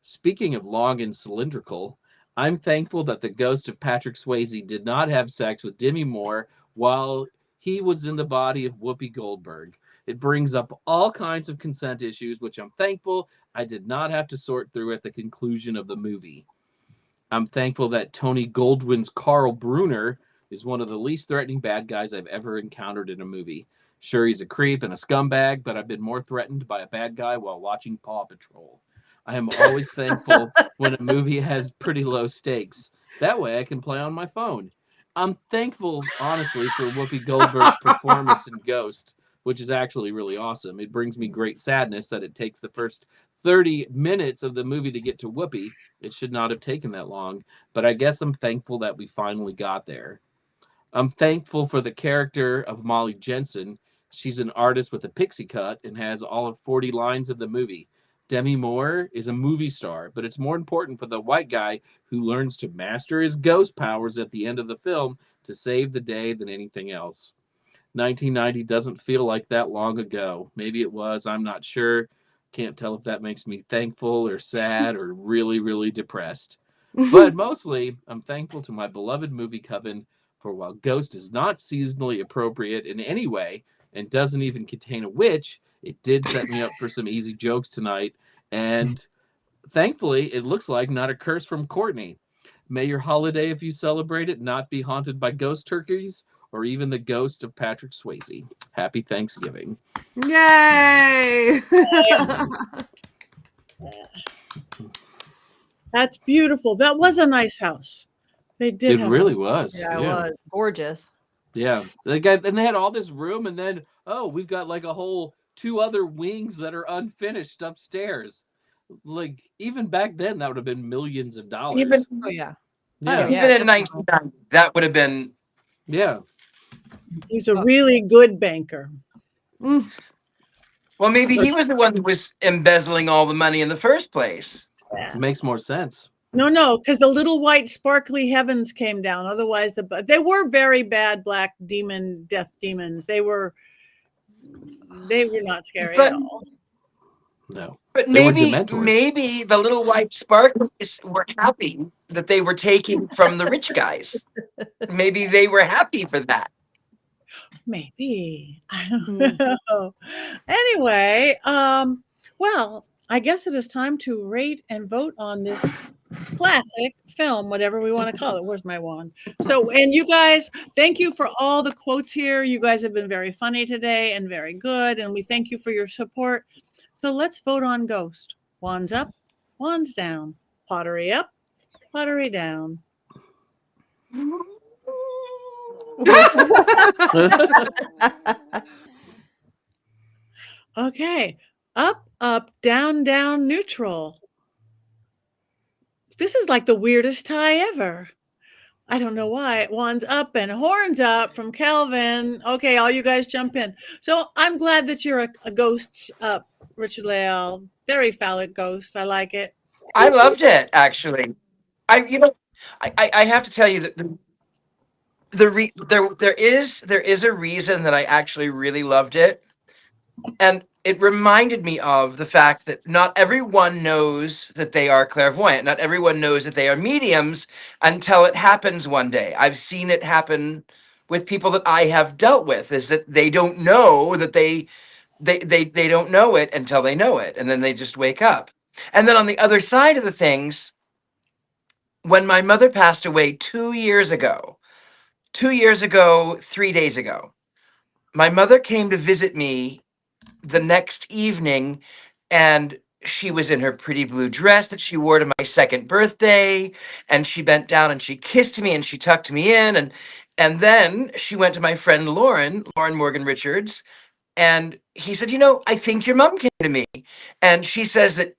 Speaking of long and cylindrical, I'm thankful that the ghost of Patrick Swayze did not have sex with Demi Moore while he was in the body of Whoopi Goldberg. It brings up all kinds of consent issues, which I'm thankful I did not have to sort through at the conclusion of the movie. I'm thankful that Tony Goldwyn's Carl Bruner is one of the least threatening bad guys I've ever encountered in a movie. Sure, he's a creep and a scumbag, but I've been more threatened by a bad guy while watching Paw Patrol. I am always thankful when a movie has pretty low stakes. That way I can play on my phone. I'm thankful, honestly, for Whoopi Goldberg's performance in Ghost, which is actually really awesome. It brings me great sadness that it takes the first 30 minutes of the movie to get to Whoopi. It should not have taken that long, but I guess I'm thankful that we finally got there. I'm thankful for the character of Molly Jensen. She's an artist with a pixie cut and has all of 40 lines of the movie. Demi Moore is a movie star, but it's more important for the white guy who learns to master his ghost powers at the end of the film to save the day than anything else. 1990 doesn't feel like that long ago. Maybe it was, I'm not sure. Can't tell if that makes me thankful or sad or really, really depressed. But mostly, I'm thankful to my beloved movie coven for while Ghost is not seasonally appropriate in any way and doesn't even contain a witch, it did set me up for some easy jokes tonight. And thankfully, it looks like not a curse from Courtney. May your holiday, if you celebrate it, not be haunted by ghost turkeys or even the ghost of Patrick Swayze. Happy Thanksgiving. Yay! That's beautiful. That was a nice house. They did. It really was. Yeah, it was gorgeous. Yeah, they had all this room, and then we've got like a whole 2 other wings that are unfinished upstairs. Like even back then, that would have been millions of dollars. Even yeah. Even in 1990, that would have been. Yeah. He's a really good banker. Mm. Well, maybe he was the one who was embezzling all the money in the first place. Yeah. It makes more sense. No, because the little white sparkly heavens came down. Otherwise, they were very bad black death demons. They were not scary at all. No. But maybe the little white sparkles were happy that they were taking from the rich guys. Maybe they were happy for that. Maybe. I don't know. Anyway, well, I guess it is time to rate and vote on this classic film, whatever we want to call it. Where's my wand? So, and you guys, thank you for all the quotes here. You guys have been very funny today and very good, and we thank you for your support. So let's vote on Ghost. Wands up, wands down. Pottery up, pottery down. Okay, up, down, neutral. This is like the weirdest tie ever. I don't know why. Wands up and horns up from Kelvin. Okay, all you guys jump in. So I'm glad that you're a ghosts up, Richard-Lael. Very phallic ghost. I like it. I loved it, actually. I have to tell you that there is a reason that I actually really loved it, and it reminded me of the fact that not everyone knows that they are clairvoyant. Not everyone knows that they are mediums until it happens one day. I've seen it happen with people that I have dealt with, is that they don't know that they don't know it until they know it, and then they just wake up. And then on the other side of the things, when my mother passed away 2 years ago, 3 days ago, my mother came to visit me the next evening, and she was in her pretty blue dress that she wore to my second birthday, and she bent down and she kissed me and she tucked me in, and then she went to my friend Lauren Morgan Richards, and he said, I think your mom came to me, and she says that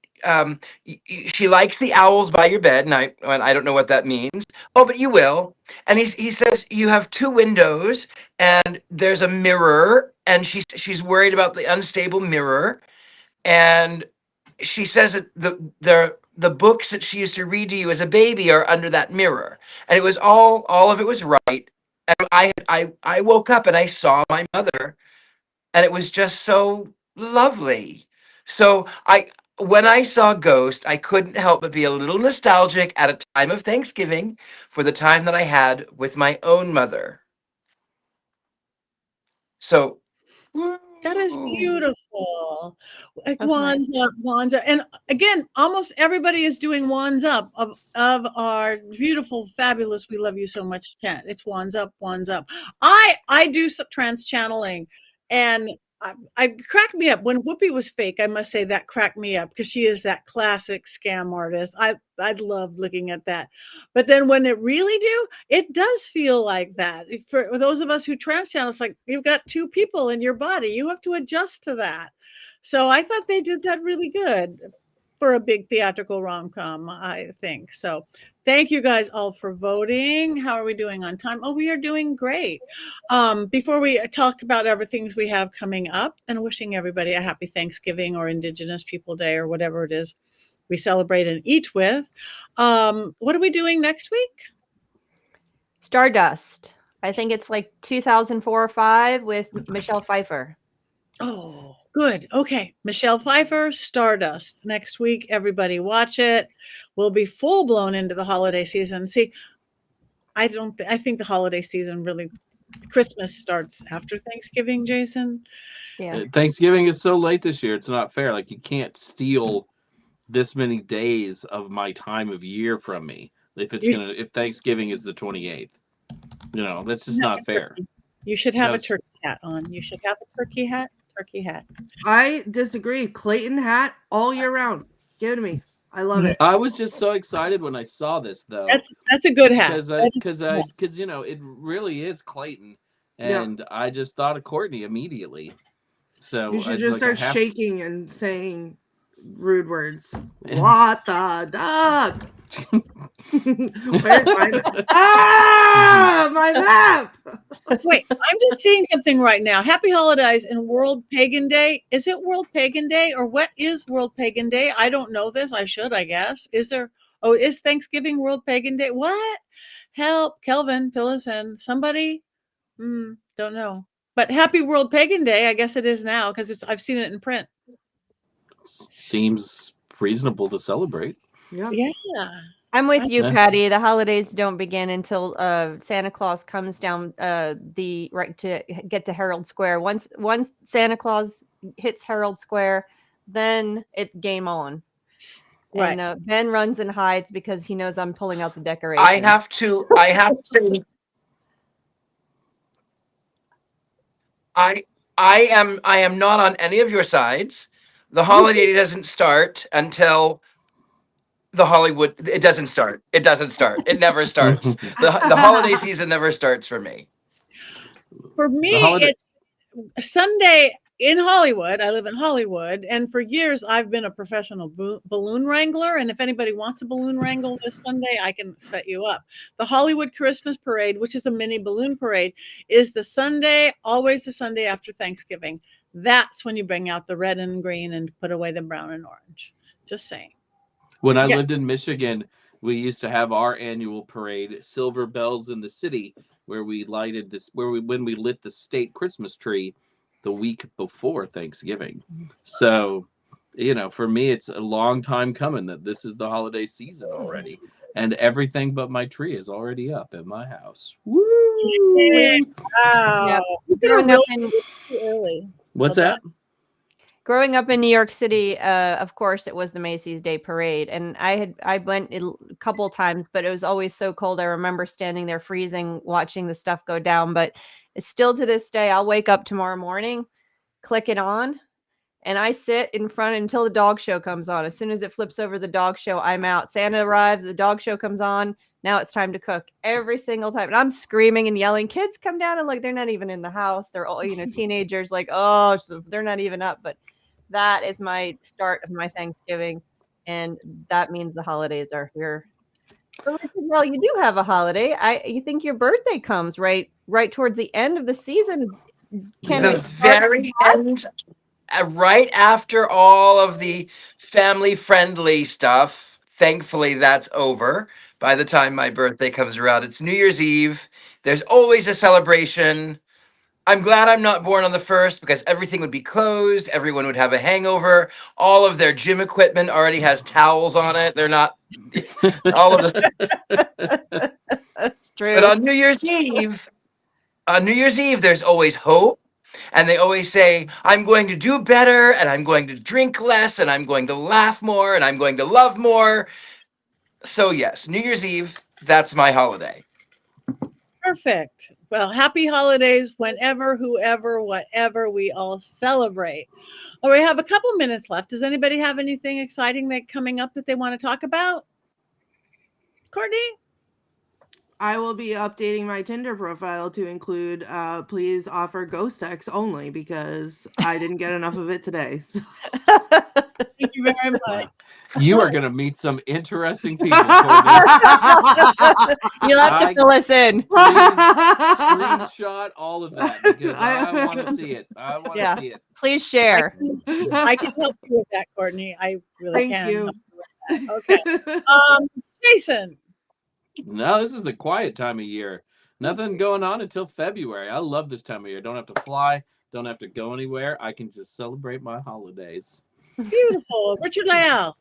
she likes the owls by your bed, and I don't know what that means. Oh, but you will. And he says you have 2 windows, and there's a mirror, and she's worried about the unstable mirror, and she says that the books that she used to read to you as a baby are under that mirror, and it was all of it was right. And I woke up and I saw my mother, and it was just so lovely. So when I saw Ghost, I couldn't help but be a little nostalgic at a time of Thanksgiving for the time that I had with my own mother. So That is beautiful. Like That's wands up, wands up. And again, almost everybody is doing wands up of our beautiful, fabulous, we love you so much chat. It's wands up, wands up. I do some trance channeling, and I cracked me up when Whoopi was fake. I must say that cracked me up because she is that classic scam artist. I love looking at that. But then when it really do, it does feel like that. For those of us who trance channel, it's like you've got 2 people in your body. You have to adjust to that. So I thought they did that really good for a big theatrical rom-com, I think. So thank you guys all for voting. How are we doing on time? Oh, we are doing great. Before we talk about everything we have coming up, and wishing everybody a happy Thanksgiving or Indigenous People Day or whatever it is we celebrate and eat with. What are we doing next week? Stardust. I think it's like 2004 or 5 with Michelle Pfeiffer. Oh, good. Okay. Michelle Pfeiffer, Stardust. Next week, everybody watch it. We'll be full blown into the holiday season. See, I think the holiday season really, Christmas starts after Thanksgiving, Jason. Yeah. Thanksgiving is so late this year. It's not fair. Like, you can't steal this many days of my time of year from me. If Thanksgiving is the 28th, that's just not fair. You should have a turkey hat on. You should have a turkey hat. I disagree. Clayton hat all year round. Give it to me. I love it. I was just so excited when I saw this, though. That's a good hat. Because it really is Clayton, and I just thought of Courtney immedially. So you should just start shaking and saying rude words. Yeah. What the duck? Where's my map? My map. Wait, I'm just seeing something right now. Happy holidays and World Pagan Day. Is it World Pagan Day, or what is World Pagan Day? I don't know this. I should, I guess. Is Thanksgiving World Pagan Day? What? Help, Kelvin, fill us in. Somebody? Don't know. But happy World Pagan Day. I guess it is now because I've seen it in print. Seems reasonable to celebrate. Yeah. I'm with you, Patti. The holidays don't begin until Santa Claus comes down to get to Herald Square. Once Santa Claus hits Herald Square, then it's game on. Right. And Ben runs and hides because he knows I'm pulling out the decorations. I have to say, I am not on any of your sides. The holiday doesn't start until the Hollywood. It doesn't start. It It never starts. The holiday season never starts for me. For me, it's Sunday in Hollywood. I live in Hollywood, and for years I've been a professional balloon wrangler. And if anybody wants a balloon wrangle this Sunday, I can set you up. The Hollywood Christmas Parade, which is a mini balloon parade, is the Sunday, always the Sunday after Thanksgiving. That's when you bring out the red and green and put away the brown and orange. Just saying. When I lived in Michigan, we used to have our annual parade, Silver Bells in the City, where we lighted this, when we lit the state Christmas tree the week before Thanksgiving. So, you know, for me, it's a long time coming that this is the holiday season already, and everything but my tree is already up in my house. Woo! Yeah. Wow. It's too early. What's that? Growing up in New York City, of course, it was the Macy's Day Parade, and I went a couple times, but it was always so cold. I remember standing there freezing, watching the stuff go down. But it's still to this day, I'll wake up tomorrow morning, click it on, and I sit in front until the dog show comes on. As soon as it flips over the dog show, I'm out. Santa arrives, the dog show comes on. Now it's time to cook every single time. And I'm screaming and yelling, kids come down, and like, they're not even in the house. They're all, teenagers, like, oh, they're not even up. But that is my start of my Thanksgiving, and that means the holidays are here. Well, you do have a holiday. You think your birthday comes right towards the end of the season. The very end, right after all of the family-friendly stuff. Thankfully, that's over by the time my birthday comes around. It's New Year's Eve. There's always a celebration. I'm glad I'm not born on the 1st because everything would be closed. Everyone would have a hangover. All of their gym equipment already has towels on it. They're not all of the. That's true. But on New Year's Eve, there's always hope. And they always say, I'm going to do better, and I'm going to drink less, and I'm going to laugh more, and I'm going to love more. So yes, New Year's Eve, that's my holiday. Perfect. Well, happy holidays whenever, whoever, whatever we all celebrate. Oh, we have a couple minutes left. Does anybody have anything exciting coming up that they want to talk about? Courtney? I will be updating my Tinder profile to include please offer ghost sex only, because I didn't get enough of it today. Thank you very much. You are going to meet some interesting people. You'll have to fill us in. Screenshot all of that, because I want to see it. I want to see it. Please share. I can help you with that, Courtney. I really Thank can. you. Okay. Jason. No, this is a quiet time of year. Nothing going on until February. I love this time of year. Don't have to fly. Don't have to go anywhere. I can just celebrate my holidays. Beautiful. Richard-Lael.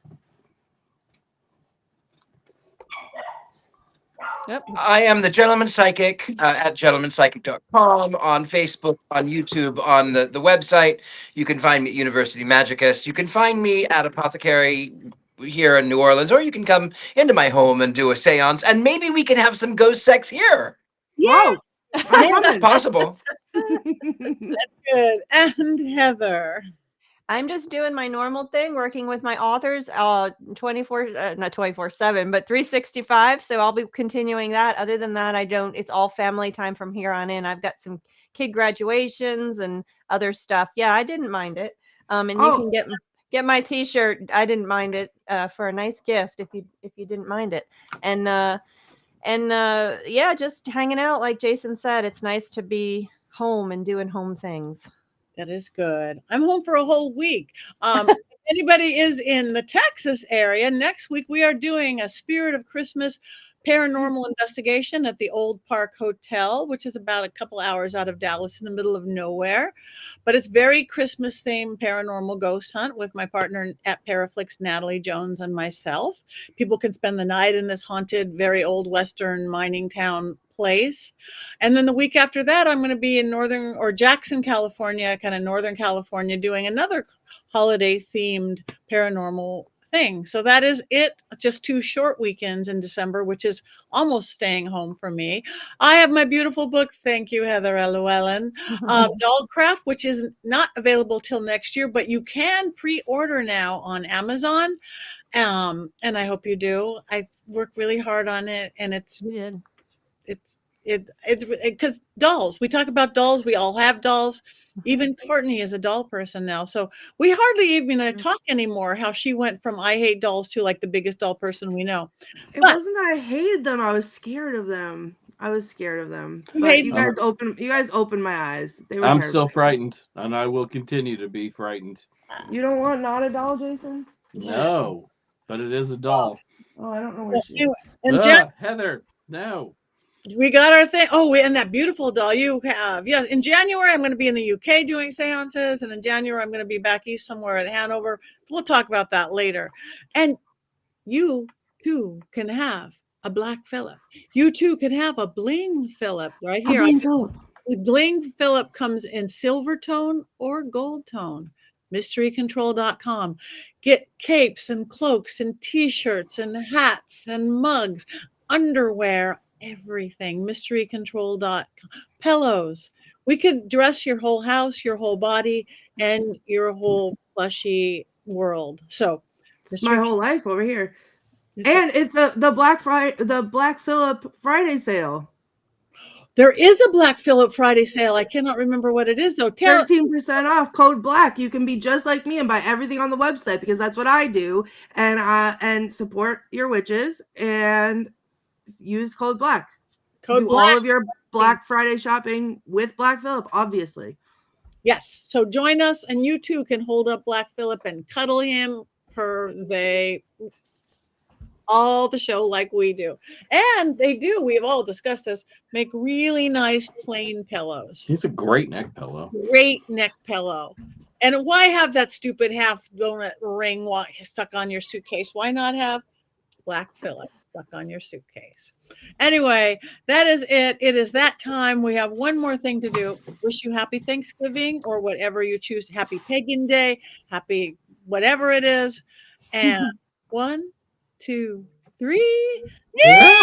Yep. I am the Gentleman Psychic at gentlemanpsychic.com, on Facebook, on YouTube, on the website. You can find me at University Magicus. You can find me at Apothecary here in New Orleans, or you can come into my home and do a seance, and maybe we can have some ghost sex here. Yes. It's possible. That's good. And Heather. I'm just doing my normal thing, working with my authors, 24/7, but 365. So I'll be continuing that. Other than that, it's all family time from here on in. I've got some kid graduations and other stuff. Yeah, I didn't mind it. And you can get my t-shirt. I didn't mind it for a nice gift if you didn't mind it. And yeah, just hanging out. Like Jason said, it's nice to be home and doing home things. That is good. I'm home for a whole week. If anybody is in the Texas area, next week we are doing a Spirit of Christmas paranormal investigation at the Old Park Hotel, which is about a couple hours out of Dallas in the middle of nowhere. But it's very Christmas themed paranormal ghost hunt with my partner at Paraflix, Natalie Jones, and myself. People can spend the night in this haunted, very old Western mining town place. And then the week after that, I'm going to be in Jackson, California, kind of Northern California, doing another holiday themed paranormal thing. So that is it. Just 2 short weekends in December, which is almost staying home for me. I have my beautiful book. Thank you, Heather Llewellyn. Dogcraft, which is not available till next year, but you can pre-order now on Amazon. And I hope you do. I worked really hard on it, and it's it's because dolls. We talk about dolls. We all have dolls. Even Courtney is a doll person now. So we hardly even talk anymore how she went from I hate dolls to like the biggest doll person we know. It But wasn't that I hated them. I was scared of them. you But hate you them. guys opened my eyes. They were I'm terrifying. still frightened, and I will continue to be frightened. You don't want not a doll, Jason? No, but it is a doll. Oh, I don't know where she is. Anyway, and Jen, Heather, no. we got our thing. Oh, and that beautiful doll you have. Yes, in January, I'm going to be in the UK doing seances. And in January, I'm going to be back east somewhere at Hanover. We'll talk about that later. And you, too, can have a Black Phillip. You, too, can have a Bling Phillip right here. Bling Phillip comes in silver tone or gold tone. MysteryControl.com. Get capes and cloaks and T-shirts and hats and mugs, underwear, everything. MysteryControl.com. Pillows. We could dress your whole house, your whole body, and your whole plushy world. So, It's my whole life over here. And it's the Black Phillip Friday sale. There is a Black Phillip Friday sale. I cannot remember what it is though. 13% off, code BLACK. You can be just like me and buy everything on the website because that's what I do, and support your witches and use code BLACK. Do all of your Black Friday shopping with Black Phillip, obviously. Yes. So join us, and you too can hold up Black Phillip and cuddle him all the show like we do. And they do, we've all discussed this, make really nice plain pillows. He's a great neck pillow. Great neck pillow. And why have that stupid half donut ring stuck on your suitcase? Why not have Black Phillip stuck on your suitcase? Anyway, that is it. It is that time. We have one more thing to do. Wish you happy Thanksgiving or whatever you choose. Happy Pagan Day. Happy whatever it is. And 1, 2, 3. Yay!